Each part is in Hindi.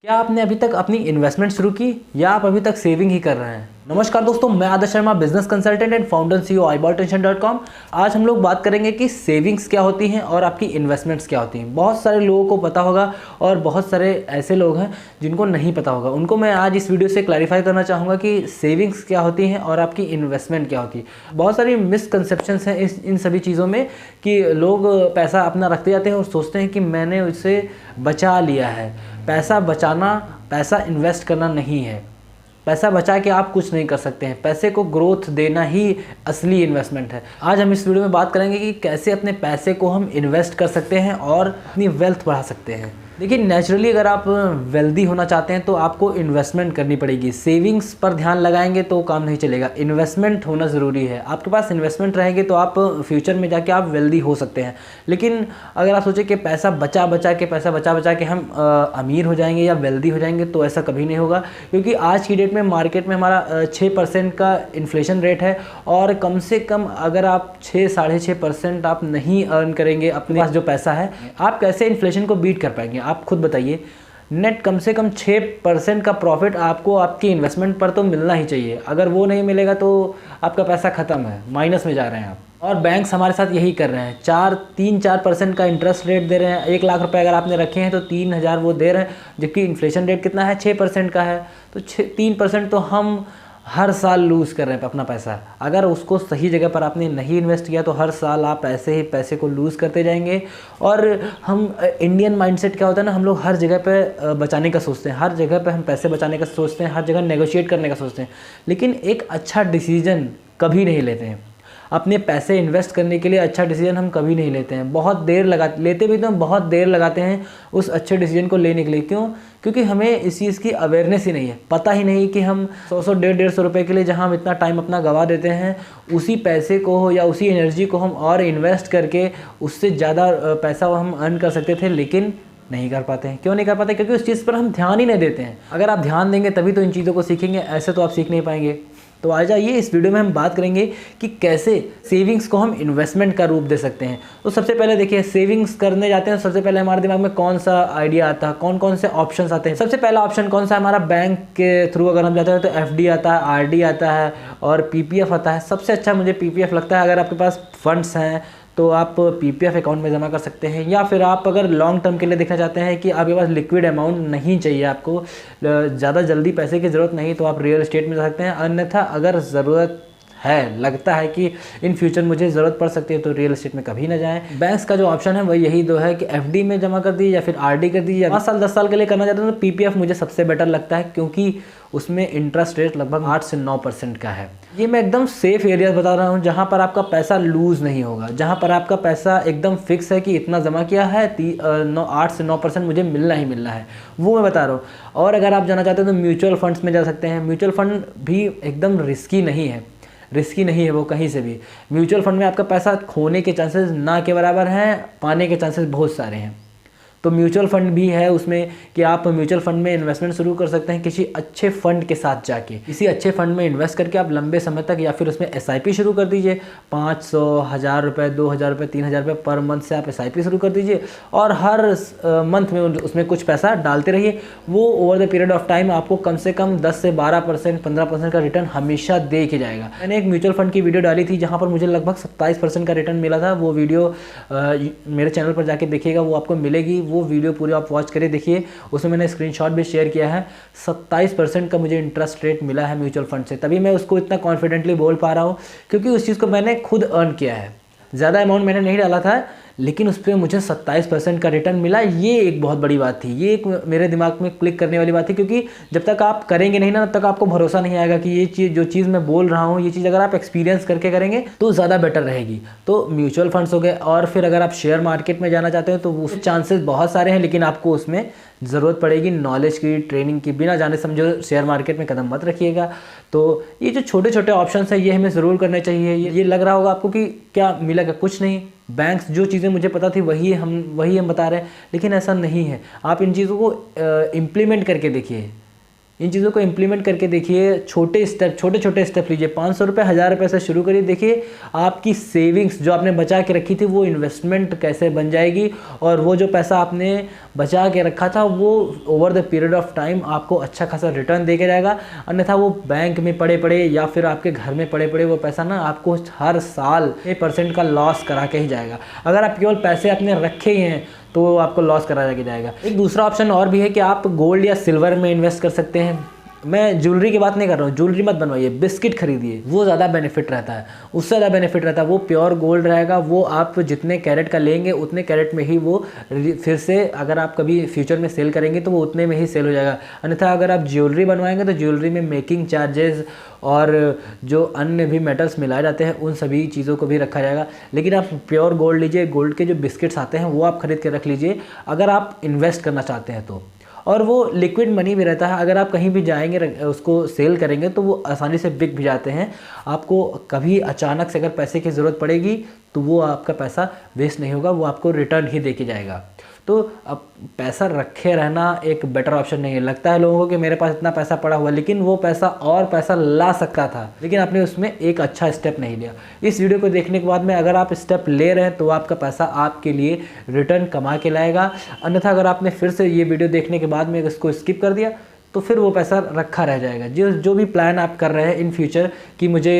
क्या आपने अभी तक अपनी इन्वेस्टमेंट शुरू की या आप अभी तक सेविंग ही कर रहे हैं। नमस्कार दोस्तों, मैं Adarsh Sharma, business consultant and founder CEO iBalTension.com। आज हम लोग बात करेंगे कि सेविंग्स क्या होती हैं और आपकी इन्वेस्टमेंट्स क्या होती हैं। बहुत सारे लोगों को पता होगा और बहुत सारे ऐसे लोग हैं जिनको नहीं पता होगा। उनको मैं आज इस वीडियो से क्लैरिफाई करना चाहूँगा कि सेविंग्स क्या होती हैं और आपकी इन्वेस्टमेंट क्या होती है। बहुत सारी मिसकंसेप्शंस हैं इन सभी चीज़ों में कि लोग पैसा अपना रखते जाते हैं और सोचते हैं कि मैंने उसे बचा लिया है। पैसा बचाना, पैसा इन्वेस्ट करना नहीं है। पैसा बचा के आप कुछ नहीं कर सकते हैं। पैसे को ग्रोथ देना ही असली इन्वेस्टमेंट है। आज हम इस वीडियो में बात करेंगे कि कैसे अपने पैसे को हम इन्वेस्ट कर सकते हैं और अपनी वेल्थ बढ़ा सकते हैं। देखिए, नेचुरली अगर आप वेल्दी होना चाहते हैं तो आपको इन्वेस्टमेंट करनी पड़ेगी। सेविंग्स पर ध्यान लगाएंगे तो काम नहीं चलेगा, इन्वेस्टमेंट होना ज़रूरी है। आपके पास इन्वेस्टमेंट रहेगी तो आप फ्यूचर में जाके आप वेल्दी हो सकते हैं। लेकिन अगर आप सोचें कि पैसा बचा बचा के हम अमीर हो जाएंगे या वेल्दी हो जाएंगे, तो ऐसा कभी नहीं होगा। क्योंकि आज की डेट में मार्केट में हमारा 6% का इन्फ्लेशन रेट है और कम से कम अगर आप 6-6.5% आप नहीं अर्न करेंगे अपने पास जो पैसा है, आप कैसे इन्फ्लेशन को बीट कर पाएंगे? आप खुद बताइए। नेट कम से कम 6% का प्रॉफिट आपको आपकी इन्वेस्टमेंट पर तो मिलना ही चाहिए। अगर वो नहीं मिलेगा तो आपका पैसा ख़त्म है, माइनस में जा रहे हैं आप। और बैंक्स हमारे साथ यही कर रहे हैं, 3-4% का इंटरेस्ट रेट दे रहे हैं। 1 लाख रुपए अगर आपने रखे हैं तो 3,000 वो दे रहे हैं, जबकि इन्फ्लेशन रेट कितना है? 6% का है। तो 3% तो हम हर साल लूज़ कर रहे हैं अपना पैसा। अगर उसको सही जगह पर आपने नहीं इन्वेस्ट किया तो हर साल आप ऐसे ही पैसे को लूज़ करते जाएंगे। और हम इंडियन माइंडसेट क्या होता है ना, हम लोग हर जगह पे बचाने का सोचते हैं, हर जगह पे हम पैसे बचाने का सोचते हैं, हर जगह नेगोशिएट करने का सोचते हैं, लेकिन एक अच्छा डिसीजन कभी नहीं लेते हैं। अपने पैसे इन्वेस्ट करने के लिए अच्छा डिसीजन हम कभी नहीं लेते हैं। बहुत देर लेते भी तो बहुत देर लगाते हैं उस अच्छे डिसीजन को लेने के लिए। क्यों? क्योंकि हमें इस चीज़ की अवेयरनेस ही नहीं है। पता ही नहीं कि हम 100 150 रुपए के लिए जहां हम इतना टाइम अपना गवा देते हैं, उसी पैसे को या उसी एनर्जी को हम और इन्वेस्ट करके उससे ज़्यादा पैसा हम अर्न कर सकते थे, लेकिन नहीं कर पाते हैं। क्यों नहीं कर पाते? क्योंकि उस चीज़ पर हम ध्यान ही नहीं देते हैं। अगर आप ध्यान देंगे तभी तो इन चीज़ों को सीखेंगे, ऐसे तो आप सीख नहीं पाएंगे। तो आ जाइए, इस वीडियो में हम बात करेंगे कि कैसे सेविंग्स को हम इन्वेस्टमेंट का रूप दे सकते हैं। तो सबसे पहले देखिए, सेविंग्स करने जाते हैं तो सबसे पहले हमारे दिमाग में कौन सा आइडिया आता है, कौन कौन से ऑप्शंस आते हैं। सबसे पहला ऑप्शन कौन सा है? हमारा बैंक के थ्रू अगर हम जाते हैं तो एफडी आता है, आरडी आता है और पीपीएफ आता है। सबसे अच्छा मुझे पीपीएफ लगता है। अगर आपके पास फंड्स हैं तो आप पीपीएफ अकाउंट में जमा कर सकते हैं, या फिर आप अगर लॉन्ग टर्म के लिए देखना चाहते हैं कि आपके पास लिक्विड अमाउंट नहीं चाहिए, आपको ज़्यादा जल्दी पैसे की ज़रूरत नहीं, तो आप रियल एस्टेट में जा सकते हैं। अन्यथा अगर ज़रूरत है, लगता है कि इन फ्यूचर मुझे ज़रूरत पड़ सकती है, तो रियल एस्टेट में कभी ना जाएं। बैंक्स का जो ऑप्शन है वही यही दो है कि एफडी में जमा कर दीजिए या फिर आरडी कर दीजिए। 5 साल 10 साल के लिए करना चाहते हैं तो पीपीएफ मुझे सबसे बेटर लगता है, क्योंकि उसमें इंटरेस्ट रेट लगभग 8 से 9% का है। ये मैं एकदम सेफ एरिया बता रहा हूँ, जहाँ पर आपका पैसा लूज़ नहीं होगा, जहाँ पर आपका पैसा एकदम फिक्स है कि इतना जमा किया है, 8 से 9% मुझे मिलना ही मिलना है, वो मैं बता रहा हूँ। और अगर आप जाना चाहते हैं तो म्यूचुअल फंड्स में जा सकते हैं। म्यूचुअल फंड भी एकदम रिस्की नहीं है वो कहीं से भी। म्यूचुअल फंड में आपका पैसा खोने के चांसेस ना के बराबर हैं, पाने के चांसेस बहुत सारे हैं। तो म्यूचुअल फंड भी है उसमें कि आप म्यूचुअल फंड में इन्वेस्टमेंट शुरू कर सकते हैं किसी अच्छे फंड के साथ जाके। किसी अच्छे फंड में इन्वेस्ट करके आप लंबे समय तक, या फिर उसमें एसआईपी शुरू कर दीजिए। 500, 1000 रुपये, 2000 रुपये, 3000 रुपये पर मंथ से आप एसआईपी शुरू कर दीजिए और हर मंथ में उसमें कुछ पैसा डालते रहिए। वो over the period of time आपको कम से कम 10 से 12%, 15% का रिटर्न हमेशा दे के जाएगा। मैंने एक म्यूचुअल फंड की वीडियो डाली थी जहाँ पर मुझे लगभग 27% का रिटर्न मिला था। वो वीडियो मेरे चैनल पर जाके देखिएगा, वो आपको मिलेगी। वो वीडियो पूरी आप वॉच करिए, देखिए, उसमें मैंने स्क्रीनशॉट भी शेयर किया है। 27% का मुझे इंटरेस्ट रेट मिला है म्यूचुअल फंड से। तभी मैं उसको इतना कॉन्फिडेंटली बोल पा रहा हूँ, क्योंकि उस चीज़ को मैंने खुद अर्न किया है। ज़्यादा अमाउंट मैंने नहीं डाला था, लेकिन उस पर मुझे 27% का रिटर्न मिला। ये एक बहुत बड़ी बात थी, ये एक मेरे दिमाग में क्लिक करने वाली बात थी, क्योंकि जब तक आप करेंगे नहीं ना, तब तक आपको भरोसा नहीं आएगा कि ये चीज़, जो चीज़ मैं बोल रहा हूँ, ये चीज़ अगर आप एक्सपीरियंस करके करेंगे तो ज़्यादा बेटर रहेगी। तो म्यूचुअल फंड्स हो गए। और फिर अगर आप शेयर मार्केट में जाना चाहते हैं तो उस चांसेस बहुत सारे हैं, लेकिन आपको उसमें ज़रूरत पड़ेगी नॉलेज की, ट्रेनिंग की। बिना जाने समझो शेयर मार्केट में कदम मत रखिएगा। तो ये जो छोटे छोटे ऑप्शंस हैं ये हमें ज़रूर करने चाहिए। ये लग रहा होगा आपको कि क्या मिलेगा, कुछ नहीं। बैंक्स जो चीज़ें मुझे पता थी वही हम बता रहे हैं, लेकिन ऐसा नहीं है। आप इन चीज़ों को इम्प्लीमेंट करके देखिए। इन चीज़ों को इम्प्लीमेंट करके देखिए, छोटे छोटे स्टेप लीजिए। 500 रुपये, 1000 रुपये से शुरू करिए। देखिए आपकी सेविंग्स जो आपने बचा के रखी थी वो इन्वेस्टमेंट कैसे बन जाएगी, और वो जो पैसा आपने बचा के रखा था वो over the period of time आपको अच्छा खासा रिटर्न दे के जाएगा। अन्यथा वो बैंक में पड़े या फिर आपके घर में पड़े वो पैसा ना आपको हर साल 1% का लॉस करा के ही जाएगा। अगर आप केवल पैसे अपने रखे ही हैं तो वो आपको लॉस करा के जाएगा। एक दूसरा ऑप्शन और भी है कि आप गोल्ड या सिल्वर में इन्वेस्ट कर सकते हैं। मैं ज्वेलरी की बात नहीं कर रहा हूँ, ज्वेलरी मत बनवाइए, बिस्किट खरीदिए, वो ज़्यादा बेनिफिट रहता है, उससे ज़्यादा बेनिफिट रहता है। वो प्योर गोल्ड रहेगा, वो आप जितने कैरेट का लेंगे उतने कैरेट में ही वो फिर से अगर आप कभी फ्यूचर में सेल करेंगे तो वो उतने में ही सेल हो जाएगा। अन्यथा अगर आप ज्वेलरी बनवाएंगे तो ज्वेलरी में मेकिंग चार्जेस और जो अन्य भी मेटल्स मिलाए जाते हैं उन सभी चीज़ों को भी रखा जाएगा। लेकिन आप प्योर गोल्ड लीजिए, गोल्ड के जो बिस्किट्स आते हैं वो आप खरीद के रख लीजिए अगर आप इन्वेस्ट करना चाहते हैं तो। और वो लिक्विड मनी भी रहता है, अगर आप कहीं भी जाएंगे उसको सेल करेंगे तो वो आसानी से बिक भी जाते हैं। आपको कभी अचानक से अगर पैसे की ज़रूरत पड़ेगी तो वो आपका पैसा वेस्ट नहीं होगा, वो आपको रिटर्न ही दे के जाएगा। तो अब पैसा रखे रहना एक बेटर ऑप्शन नहीं है। लगता है लोगों को कि मेरे पास इतना पैसा पड़ा हुआ, लेकिन वो पैसा और पैसा ला सकता था, लेकिन आपने उसमें एक अच्छा स्टेप नहीं लिया। इस वीडियो को देखने के बाद में अगर आप स्टेप ले रहे हैं तो आपका पैसा आपके लिए रिटर्न कमा के लाएगा। अन्यथा अगर आपने फिर से ये वीडियो देखने के बाद में इसको स्किप कर दिया तो फिर वो पैसा रखा रह जाएगा। जो भी प्लान आप कर रहे हैं इन फ्यूचर कि मुझे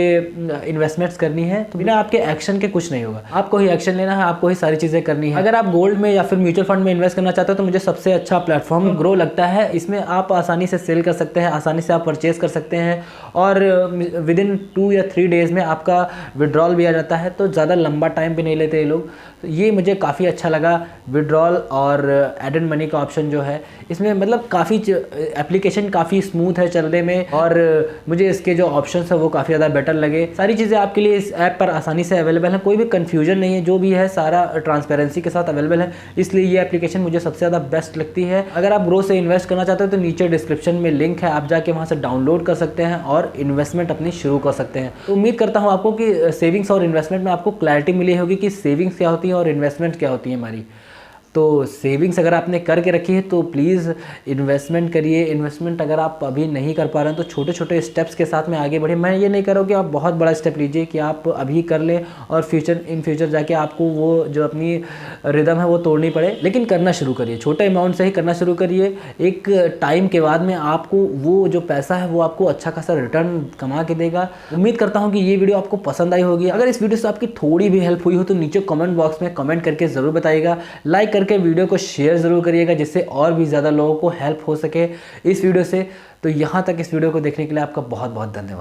इन्वेस्टमेंट्स करनी है, तो बिना आपके एक्शन के कुछ नहीं होगा। आपको ही एक्शन लेना है, आपको ही सारी चीज़ें करनी है। अगर आप गोल्ड में या फिर म्यूचुअल फंड में इन्वेस्ट करना चाहते हो तो मुझे सबसे अच्छा प्लेटफॉर्म ग्रो लगता है। इसमें आप आसानी से सेल कर सकते हैं, आसानी से आप परचेज कर सकते हैं और विदिन 2 या 3 डेज़ में आपका विड्रॉल भी आ जाता है। तो ज़्यादा लंबा टाइम भी नहीं लेते ये लोग। तो ये मुझे काफ़ी अच्छा लगा, विड्रॉल और एड एंड मनी का ऑप्शन जो है इसमें, मतलब काफ़ी एप्लीकेशन काफ़ी स्मूथ है चलने में, और मुझे इसके जो ऑप्शंस है वो काफ़ी ज़्यादा बेटर लगे। सारी चीज़ें आपके लिए इस ऐप पर आसानी से अवेलेबल है, कोई भी कन्फ्यूजन नहीं है, जो भी है सारा ट्रांसपेरेंसी के साथ अवेलेबल है। इसलिए ये एप्लीकेशन मुझे सबसे ज़्यादा बेस्ट लगती है। अगर आप ग्रो से इन्वेस्ट करना चाहते हो तो नीचे डिस्क्रिप्शन में लिंक है, आप जाके वहाँ से डाउनलोड कर सकते हैं और इन्वेस्टमेंट अपनी शुरू कर सकते हैं। तो उम्मीद करता हूँ आपको कि सेविंग्स और इन्वेस्टमेंट में आपको क्लैरिटी मिली होगी कि सेविंग्स क्या होती है और इन्वेस्टमेंट क्या होती है हमारी। तो सेविंग्स अगर आपने करके रखी है तो प्लीज़ इन्वेस्टमेंट करिए। इन्वेस्टमेंट अगर आप अभी नहीं कर पा रहे हैं तो छोटे छोटे स्टेप्स के साथ में आगे बढ़े। मैं ये नहीं कर रहा हूँ कि आप बहुत बड़ा स्टेप लीजिए कि आप अभी कर लें और इन फ्यूचर जाके आपको वो जो अपनी रिदम है वो तोड़नी पड़े, लेकिन करना शुरू करिए, छोटे अमाउंट से ही करना शुरू करिए। एक टाइम के बाद में आपको वो जो पैसा है वो आपको अच्छा खासा रिटर्न कमा के देगा। उम्मीद करता हूँ कि ये वीडियो आपको पसंद आई होगी। अगर इस वीडियो से आपकी थोड़ी भी हेल्प हुई हो तो नीचे कमेंट बॉक्स में कमेंट करके ज़रूर बताइएगा। लाइक करके वीडियो को शेयर ज़रूर करिएगा जिससे और भी ज़्यादा लोगों को हेल्प हो सके इस वीडियो से। तो यहाँ तक इस वीडियो को देखने के लिए आपका बहुत बहुत धन्यवाद।